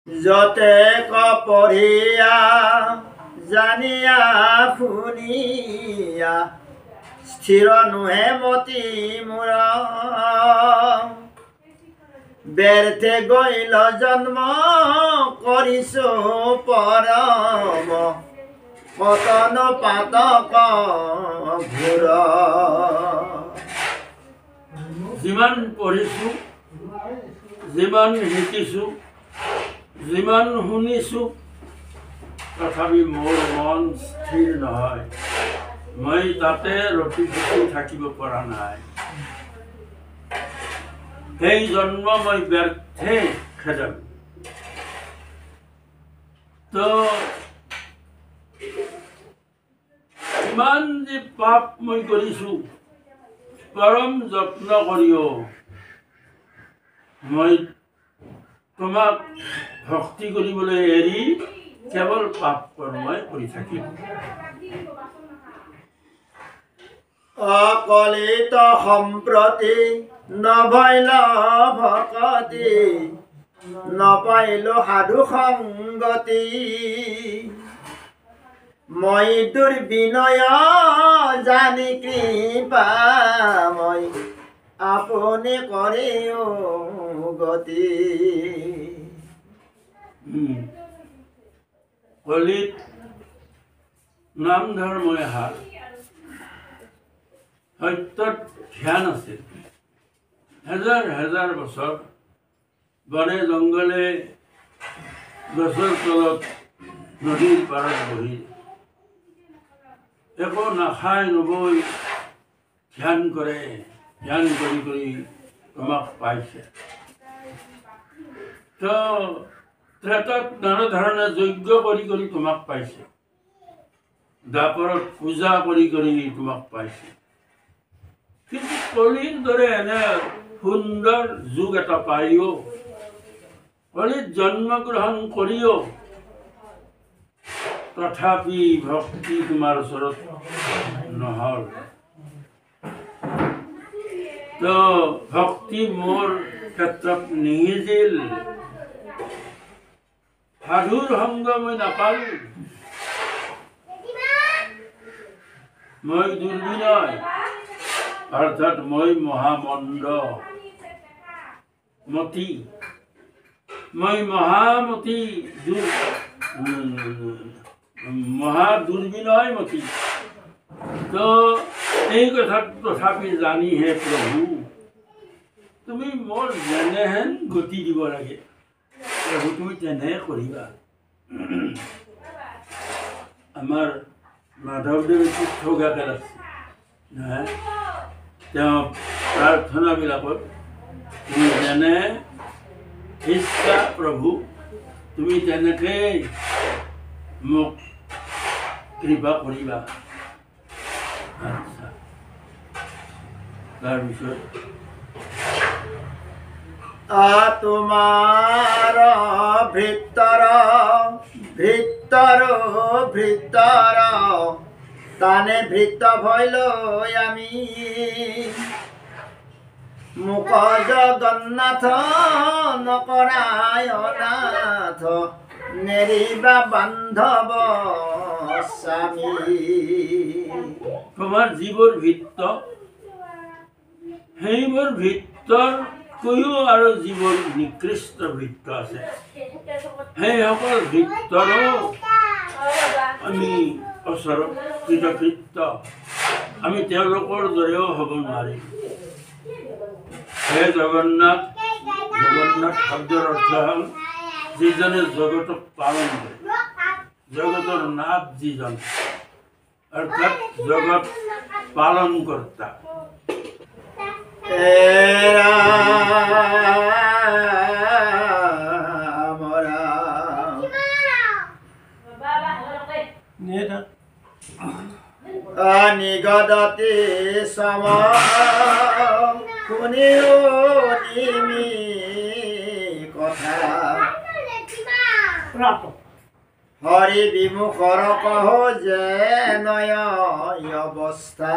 যতে কপঢ়িয়া জানিয়া শুনিয়া স্থিৰ নোহে মতি মোৰ ব্যৰ্থে গৈল জন্ম কৰিছো পৰম পতন পাতক ঘূৰ যিমান পঢ়িছো যিমান শিকিছো যিমান শুনিছো তথাপি মোৰ মন স্থিৰ নহয় মই তাতে ৰখি থাকিব পৰা নাই সেই জন্ম মই ব্যৰ্থে খেদালো তো ইমান যে পাপ মই কৰিছো পৰম যত্ন কৰিও মই তোমাক ভক্তি কৰিবলৈ এৰি কেৱল পাপ কৰ্মই কৰি থাকিম অকলিত সম্প্ৰতি নভৈল ভকতি নপাইলো সাধু সংগতি মই দুৰ্বিনয় জানি কৃপা মই আপুনি কৰিও গতি কলিত নাম ধৰ্মই হাত সত্যত ধ্যান আছিল হাজাৰ হাজাৰ বছৰ বনে জংঘলে গছৰ তলত নদীৰ পাৰত বহি একো নাখাই নবৈ ধ্যান কৰে ধ্যান কৰি কৰি তোমাক পাইছে তো ত্ৰেতত নানা ধৰণে যজ্ঞ কৰি কৰি তোমাক পাইছে দ্বাপৰত পূজা কৰি কৰি তোমাক পাইছে কিন্তু কলিৰ দৰে এনে সুন্দৰ যুগ এটা পাইও কলিত জন্মগ্ৰহণ কৰিও তথাপি ভক্তি তোমাৰ ওচৰত নহল তো ভক্তি মোৰ ক্ষেত্ৰত নিহিজিল সাধুৰ সংগ মই নাপালো মই দুৰ্বিনয় অৰ্থাৎ মই মহামন্দ মতি মই মহামতি মহা দুৰ্বিনয় মতি তো এই কথা তথাপি জানি হে প্ৰভু তুমি মোৰ যেনেহেন গতি দিব লাগে প্ৰভু তুমি তেনে কৰিবা আমাৰ মাধৱদেৱে তীৰ্থগাকে আছে নহয় তেওঁ প্ৰাৰ্থনাবিলাকত তুমি যেনে ইচ্ছা প্ৰভু তুমি তেনেকৈ মোক কৃপা কৰিবা আচ্ছা তাৰপিছত তোমাৰ ভিতৰ ভিতৰ ভিতৰ তানে ভৃত ভৈল আমি মুখ জগন্নাথ নকৰায় অনাথ নেৰিবা বান্ধৱ স্বামী তোমাৰ যিবোৰ ভিত্ত সেইবোৰ ভিত্তৰ কৈও আৰু যিবোৰ নিকৃষ্ট ভিত্ত আছে সেইসকল ভিত্তৰো আমি ওচৰত কৃতকৃত্য আমি তেওঁলোকৰ দৰেও হ'ব নোৱাৰিম হে জগন্নাথ জগন্নাথ শব্দৰ অৰ্থ হ'ল যিজনে জগতক পালন কৰে জগতৰ নাথ যিজন অৰ্থাৎ জগত পালন কৰ্তা নিগদতি সম শুনিও নিমি কথা হৰি বিমুখৰ কহ যে নয় অৱস্থা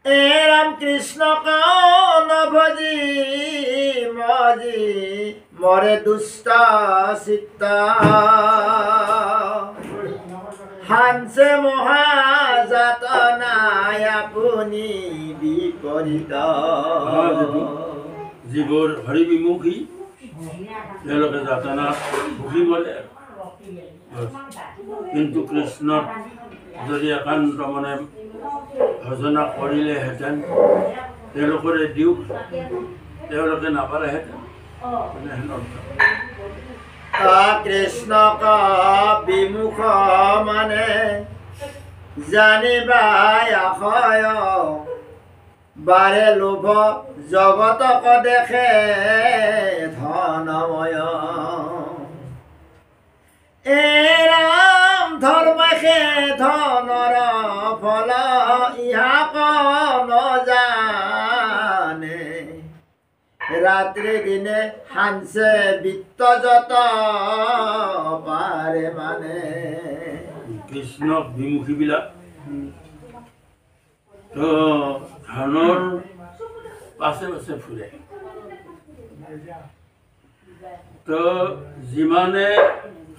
এ ৰাম কৃষ্ণ কন ভজি মজি মৰে দুষ্ট চিত্ত হানছে মহাযাতনায় আপুনি বিপৰীত যিবোৰ হৰি বিমুখী তেওঁলোকে যাতনা ভুগি মৰে কিন্তু কৃষ্ণৰ যদি একান্ত মনে ভজনা কৰিলেহেঁতেন তেওঁলোকৰে দিওঁ তেওঁলোকে নাপালেহেঁতেন কৃষ্ণ বিমুখ মানে জানিবা আশয় বাৰে লোভ জগতক দেখে ধনময় এ ৰাম ধৰ্মে ধনৰ ফল ইহাক নজানে ৰাত্ৰি দিনে হানছে বিত্ত যত পাৰে মানে কৃষ্ণ বিমুখীবিলাক তো ধনৰ পাছে পাছে ফুৰে তো যিমানে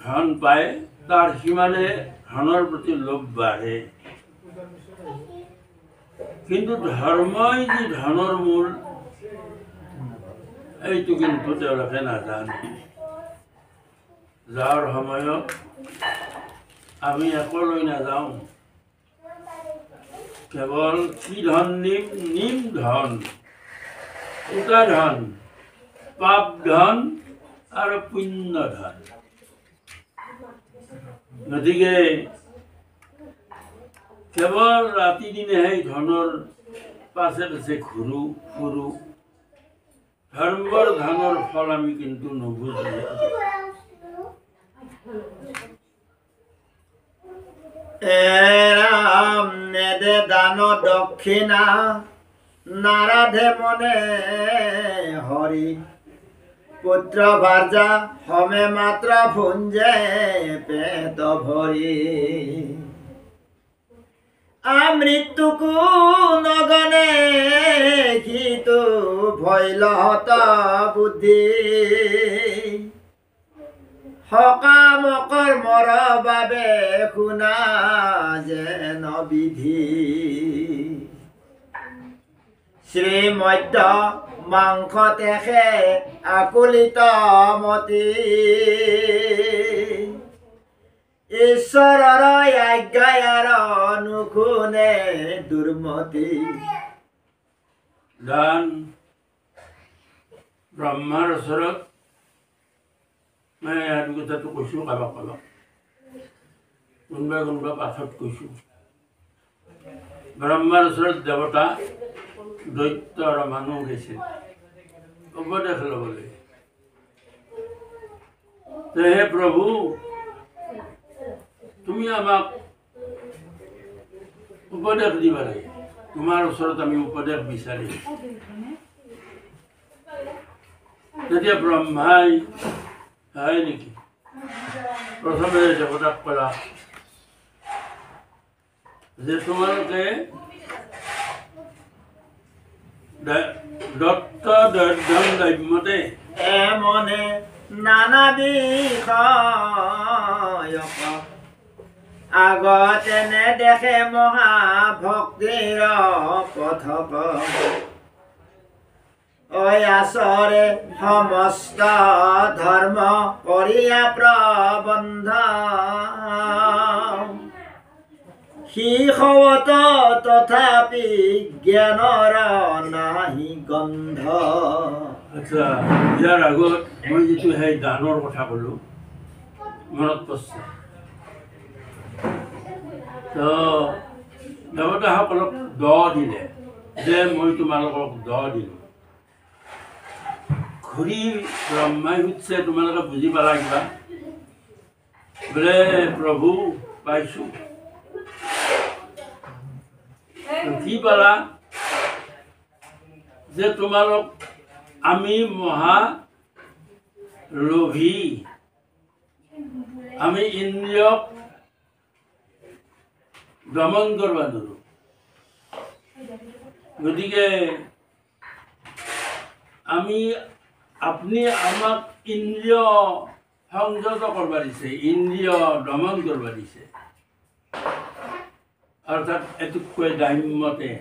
ধন পায় তাৰ সিমানে ধনৰ প্ৰতি লোভ বাঢ়ে কিন্তু ধৰ্মই যি ধনৰ মূল এইটো কিন্তু তেওঁলোকে নাজানে যাৰ সময়ত আমি একলৈ নাযাওঁ কেৱল কি ধন নিম নিম ধন উটা ধন পাপ ধন আৰু পুণ্য ধন গতিকে কেৱল ৰাতি দিনে সেই ধনৰ পাছে পাছে ঘূৰো ফুৰো ধৰ্মৰ ধনৰ ফল আমি কিন্তু নুবুজো ৰাম নেদে দান দক্ষিণা নাৰাধে মনে হৰি পুত্ৰ ভাৰ্যা হমে মাত্ৰ ভুঞ্জে পেট ভৰি মৃত্যুকু নগনে কিটো ভৈলহত বুদ্ধি সকাম কৰ্মৰ বাবে শুনা যেন বিধি শ্ৰীমধ্য মাংস তেখে আকুলিত মতি ঈশ্বৰৰ আজ্ঞাৰ নুশুনে দুৰ্মতি দান ব্ৰহ্মাৰ ওচৰত মই আৰু কথাটো কৈছোঁ কাৰোবাক কোনোবা পাঠত কৈছোঁ ব্ৰহ্মাৰ ওচৰত দেৱতা দৈত্য আৰু মানুহ গৈছিল উপদেশ ল'বলৈ হে প্ৰভু তুমি আমাক উপদেশ দিবা লাগে তোমাৰ ওচৰত আমি উপদেশ বিচাৰি তেতিয়া ব্ৰহ্মাই হয় নেকি প্ৰথমে দেৱতাক ক'লা যে তোমালোকে দত্ত দৰ্ধন দৈম্যতে মনে নানা বিষয় আগতে নেদেখে মহাভক্তিৰ পথক আচৰে সমস্ত ধৰ্ম কৰিয়া প্ৰবন্ধ শিখৱত তথাপি জ্ঞানৰ নাহি গন্ধ আচ্ছা ইয়াৰ আগত মই যিটো সেই দানৰ কথা ক'লোঁ মনত পৰিছে তো দেৱতাসকলক দ দিলে যে মই তোমালোকক দ দিলোঁ ঘূৰি ব্ৰহ্মাই সুধিছে তোমালোকে বুজি পালা কিবা বোলে প্ৰভু পাইছোঁ কি পালা যে তোমালোক আমি মহা লোভী আমি ইন্দ্ৰিয়ক দমন কৰিব নোৱাৰোঁ গতিকে আমি আপনি আমাক ইন্দ্ৰিয় সংযত কৰিব দিছে, ইন্দ্ৰিয় দমন কৰিব দিছে, অৰ্থাৎ এটুকৈ দাম্যতে।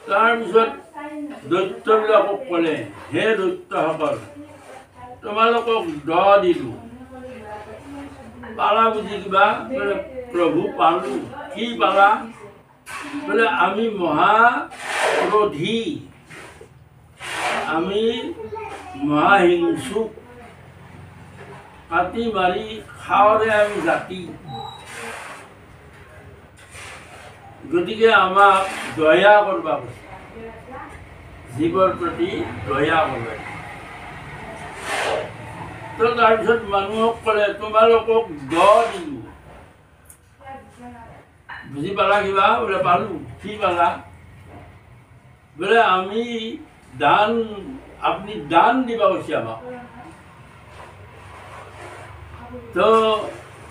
তাৰপিছত দৈত্যবিলাকক ক'লে, হে দৈত্যসকল, তোমালোকক দিলোঁ, পালা বুজি কিবা? বোলে প্ৰভু পালোঁ। কি পালা? বোলে আমি মহাক্ৰোধী, আমি মহাহিংসুক, কাটি মাৰি খাওঁৰে আমি জাতি। গতিকে আমাক দয়া কৰিব কৈছে, জীৱৰ প্ৰতি দয়া কৰিব। তো তাৰপিছত মানুহক ক'লে, তোমালোকক দিলোঁ, বুজি পালা কিবা? বোলে পালোঁ। কি পালা? বোলে আমি দান, আপনি দান দিবা কৈছে আমাক। তো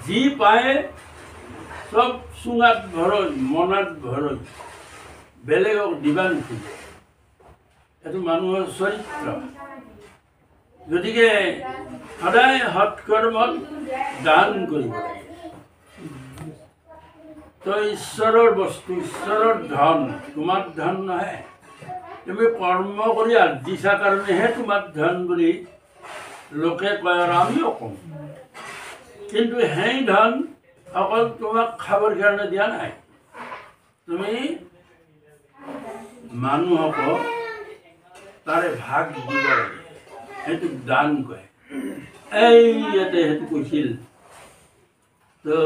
যি পায় চব চুঙাত ভৰই, মনাত ভৰই, বেলেগক দিবা নোখোজে। এইটো মানুহৰ চৰিত্ৰ। গতিকে সদায় সৎকৰ্মত দান কৰিব লাগে। তো ঈশ্বৰৰ বস্তু, ঈশ্বৰৰ ধন, তোমাৰ ধন নহয়। তুমি কৰ্ম কৰি আৰ্জিছা কাৰণেহে তোমাৰ ধন বুলি লোকে কয়, আৰু আমিও কওঁ। কিন্তু সেই ধন অকল তোমাক খাবৰ কাৰণে দিয়া নাই, তুমি মানুহক তাৰে ভাগ দিব লাগে, সেইটোক দান কয়। এই ইয়াতে সেইটো কৈছিল। তো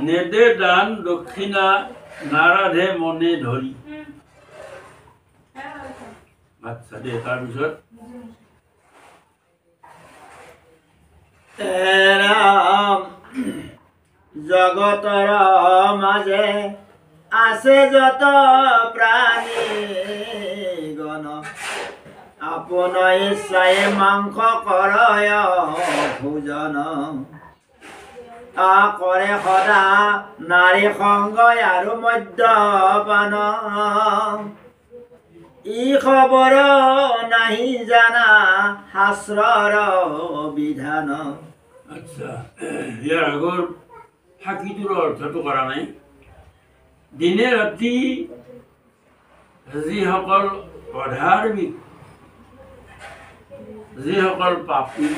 নেদে দান দক্ষিণা, নাৰাধে মনে ধৰি। আচ্ছা দে, তাৰপিছত জগতৰ মাজে আছে যত প্ৰাণী গণ, আপোন ইচ্ছাই মাংস কৰয় ভোজন। কৰে সদা নাৰী সংগ আৰু মদ্যপান, ই খবৰ নাহি জানা শাস্ত্ৰৰ বিধান। আচ্ছা, ইয়াৰ আগৰ ফাঁকিটোৰ অৰ্থটো কৰা নাই। দিনে ৰাতি যিসকল অধাৰ্মিক, যিসকল পাপী,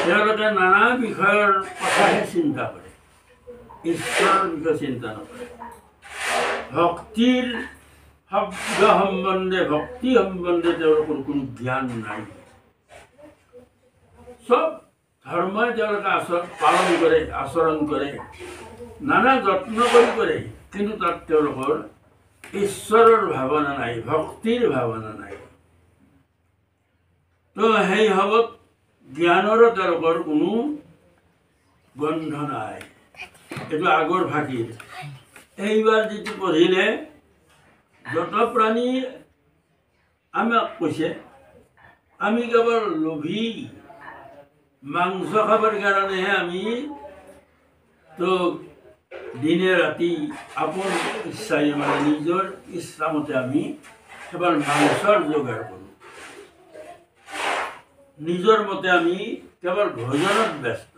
তেওঁলোকে নানা বিষয়ৰ কথাহে চিন্তা কৰে, ঈশ্বৰৰ বিষয়ে চিন্তা নকৰে। ভক্তিৰ শব্দ সম্বন্ধে, ভক্তি সম্বন্ধে তেওঁলোকৰ কোনো জ্ঞান নাই। চব ধৰ্মই তেওঁলোকে পালন কৰে, আচৰণ কৰে, নানা যত্ন কৰি কৰে, কিন্তু তাত তেওঁলোকৰ ঈশ্বৰৰ ভাৱনা নাই, ভক্তিৰ ভাৱনা নাই। তো সেই ভাৱত জ্ঞানৰো তেওঁলোকৰ কোনো গন্ধ নাই। এইটো আগৰ ফাঁকিৰ। এইবাৰ যিটো পঢ়িলে, যত প্ৰাণী আমাক কৈছে, আমি কেৱল লোভী, মাংস খাবৰ কাৰণেহে আমি তো দিনে ৰাতি আপোন ইচ্ছাই, মানে নিজৰ ইচ্ছামতে আমি কেৱল মাংসৰ যোগাৰ কৰোঁ, নিজৰ মতে আমি কেৱল ভোজনত ব্যস্ত।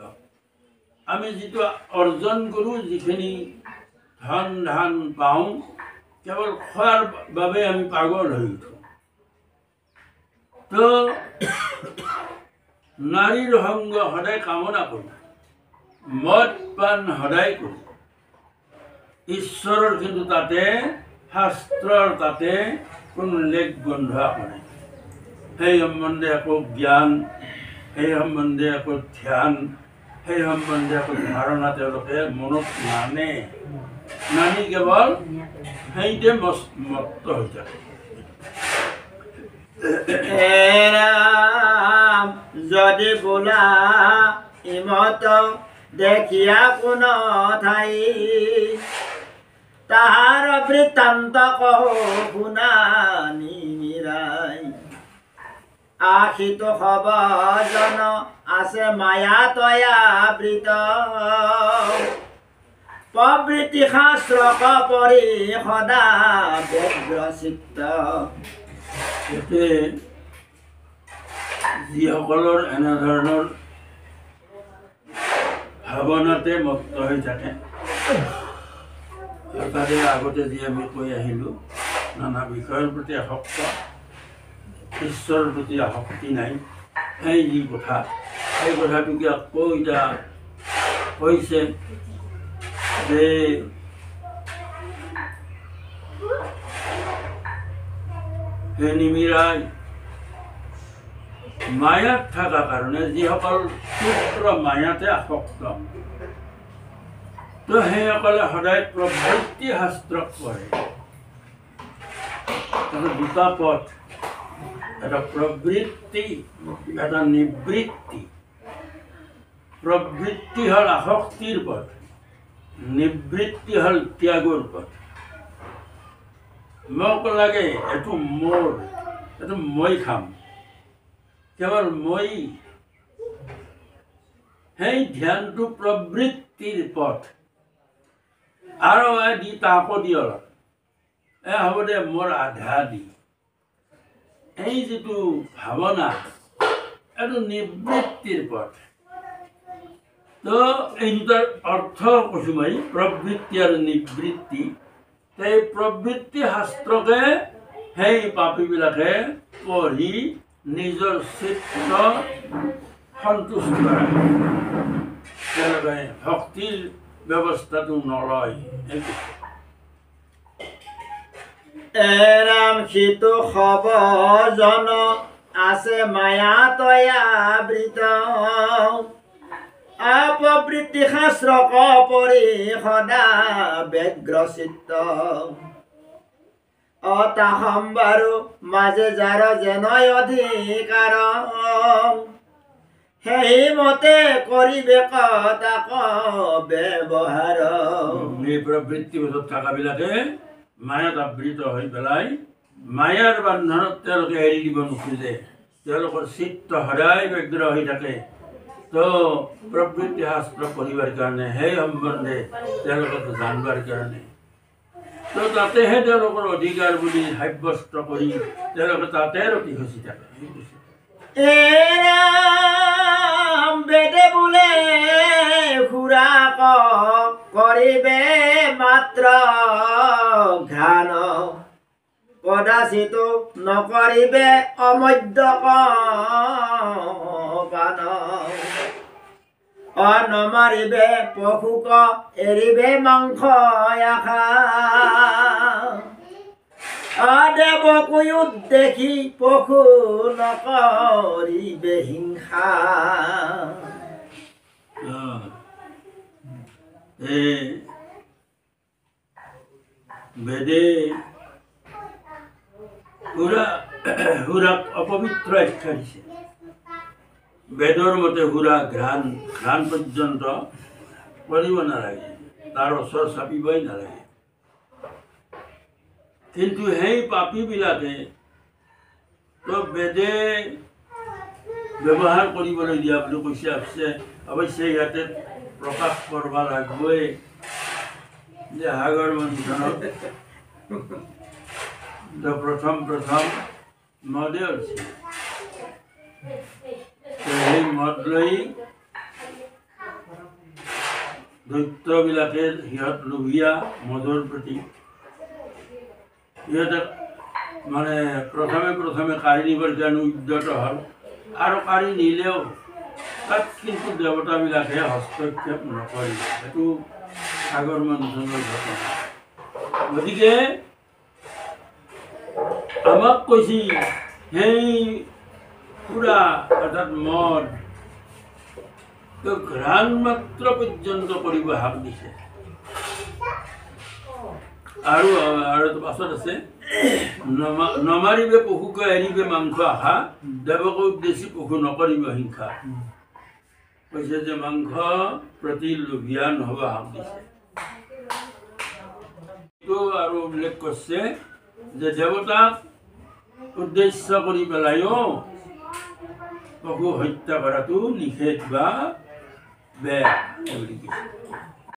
আমি যিটো অৰ্জন কৰোঁ, যিখিনি ধন ধান পাওঁ, কেৱল খোৱাৰ বাবে আমি পাগল হৈ উঠোঁ। তো নাৰীৰ সংগ সদায় কামনা কৰোঁ, মদ পান সদায় কৰোঁ, ঈশ্বৰৰ কিন্তু তাতে, শাস্ত্ৰৰ তাতে কোনো লেখ গন্ধ নাই। সেই সম্বন্ধে একো জ্ঞান, সেই সম্বন্ধে একো ধ্যান, সেই সম্বন্ধে একো ধাৰণা তেওঁলোকে মনত নানে, নানি কেৱল সেইতে মত্ত হৈ থাকে। যদি বোলা ইমত দেখিয়া কোন ঠাই, তাহাৰ বৃত্তান্ত কহো শুনা নিমিৰাই। আশিত সবজন আছে মায়া তয়াবৃত প্ৰবৃত্তি শাস্ত্ৰক পৰি সদা ব্যগ্ৰ চিত্ত। এতে যিসকলৰ এনেধৰণৰ ভাৱনাতে মত্ত হৈ থাকে, তাতে আগতে যি আমি কৈ আহিলোঁ, নানা বিষয়ৰ প্ৰতি আসক্ত, ঈশ্বৰৰ প্ৰতি আসক্তি নাই, এই যি কথা, সেই কথাটোকে আকৌ এতিয়া কৈছে যে হে নিমিৰাই মায়াত থকা কাৰণে যিসকল ক্ষুদ্ৰ মায়াতে আসক্ত, তো সেইসকলে সদায় প্ৰবৃত্তি শাস্ত্ৰক পঢ়ে। দুটা পথ, এটা প্ৰবৃত্তি, এটা নিবৃত্তি। প্ৰবৃত্তি হ'ল আসক্তিৰ পথ, নিবৃত্তি হ'ল ত্যাগৰ পথ। মোক লাগে এইটো মোৰ, এইটো মই খাম, কেৱল মই, সেই ধ্যানটো প্ৰবৃত্তিৰ পথ। আৰু দি তাকো দি অলপ হ'ব দে মোৰ আধা দি, এই যিটো ভাৱনা, এইটো নিবৃত্তিৰ পথ। তো এই দুটাৰ অৰ্থ কৈছোঁ মই, প্ৰবৃত্তি আৰু নিবৃত্তি। সেই প্ৰবৃত্তি শাস্ত্ৰকে সেই পাপীবিলাকে পঢ়ি নিজৰ চিত্ত সন্তুষ্ট কৰে, তেওঁলোকে ভক্তিৰ ব্যৱস্থাটো নলয়। এৰাম সিটো সবজন আছে মায়া তয়াবৃত অপবৃত্তি শাস্ত্ৰক পৰি সদা ব্যগ্ৰ চিত্ত। অতাহম্বাৰু মাজে যাৰ যেন অধিকাৰ সেই মতে কৰিবে তাক ব্যৱহাৰ। এই প্ৰবৃত্তিবোধত থকাবিলাকে মায়াত আবৃত হৈ পেলাই মায়াৰ বান্ধনত তেওঁলোকে এৰি দিব নোখোজে, তেওঁলোকৰ চিত্ত সদায় ব্যগ্ৰ হৈ থাকে। তো প্ৰবৃত্তি শাস্ত্ৰ পঢ়িবৰ কাৰণে, সেই সম্বন্ধে তেওঁলোকক জানিবৰ কাৰণে, তো তাতেহে তেওঁলোকৰ অধিকাৰ বুলি সাব্যস্ত কৰি তেওঁলোকে তাতে ৰখি খচি থাকে। বেদে বোলে খুৰাক কৰিবে মাত্ৰ ঘ্ৰাণ কদাচিত নকৰিবে অমদ্যক পান নমাৰিবে পশুক এৰিবে মাংস আশা দেৱকোয়ো দেখি পশু নকৰিবে হিংসা। বেদে সুৰাক অপবিত্ৰ আখ্যা দিছে। বেদৰ মতে সুৰা ঘ্ৰাণ পৰ্যন্ত কৰিব নালাগে, তাৰ ওচৰ চাপিবই নালাগে। কিন্তু সেই পাপীবিলাকে তো বেদে ব্যৱহাৰ কৰিবলৈ দিয়া বুলি কৈছে। অৱশ্যে ইয়াতে প্ৰকাশ কৰিব লাগিবই যে সাগৰ মন্থনত প্ৰথম মদে উঠিছিল। সেই মদ লৈ দৈত্যবিলাকে সিহঁত লোভীয়া মদৰ প্ৰতি, সিহঁতে মানে প্ৰথমে কাঢ়ি নিবৰ কাৰণে উদ্যত হ'ল, আৰু কাঢ়ি নিলেও তাত কিন্তু দেৱতাবিলাকে হস্তক্ষেপ নকৰিল। সেইটো সাগৰ মন্থনৰ ঘটনা। গতিকে আমাক কৈছি সেই সুৰা অৰ্থাৎ মদ ঘ্ৰাণ মাত্ৰ পৰ্যন্ত কৰিব হাক দিছে। আৰু পাছত আছে নমাৰিবে পশুক এৰিবে মাংস আশা দেৱক উদ্দেশ্যি পশু নকৰিব হিংসা। কৈছে যে মাংস প্ৰতি লোভীয়া নহ'ব হাক দিছে। আৰু উল্লেখ কৰিছে যে দেৱতাক উদ্দেশ্য কৰি পেলাইও পশু হত্যা কৰাটো নিষেধ বা বেয়া বুলি কৈছে।